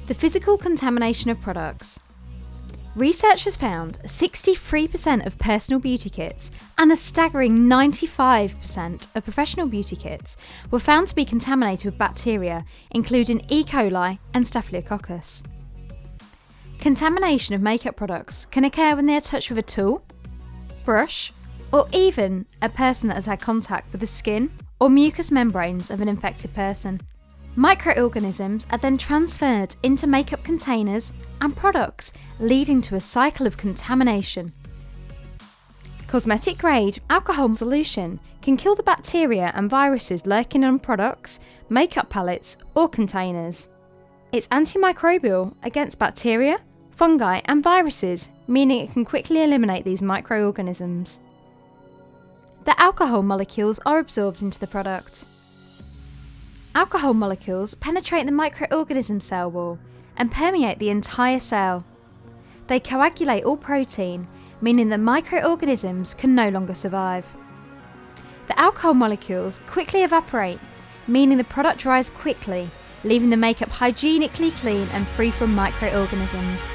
The physical contamination of products. Research has found 63% of personal beauty kits and a staggering 95% of professional beauty kits were found to be contaminated with bacteria, including E. coli and Staphylococcus. Contamination of makeup products can occur when they are touched with a tool, brush, or even a person that has had contact with the skin or mucous membranes of an infected person. Microorganisms are then transferred into makeup containers and products, leading to a cycle of contamination. Cosmetic grade alcohol solution can kill the bacteria and viruses lurking on products, makeup palettes, or containers. It's antimicrobial against bacteria, fungi, and viruses, meaning it can quickly eliminate these microorganisms. The alcohol molecules are absorbed into the product. Alcohol molecules penetrate the microorganism cell wall and permeate the entire cell. They coagulate all protein, meaning that microorganisms can no longer survive. The alcohol molecules quickly evaporate, meaning the product dries quickly, leaving the makeup hygienically clean and free from microorganisms.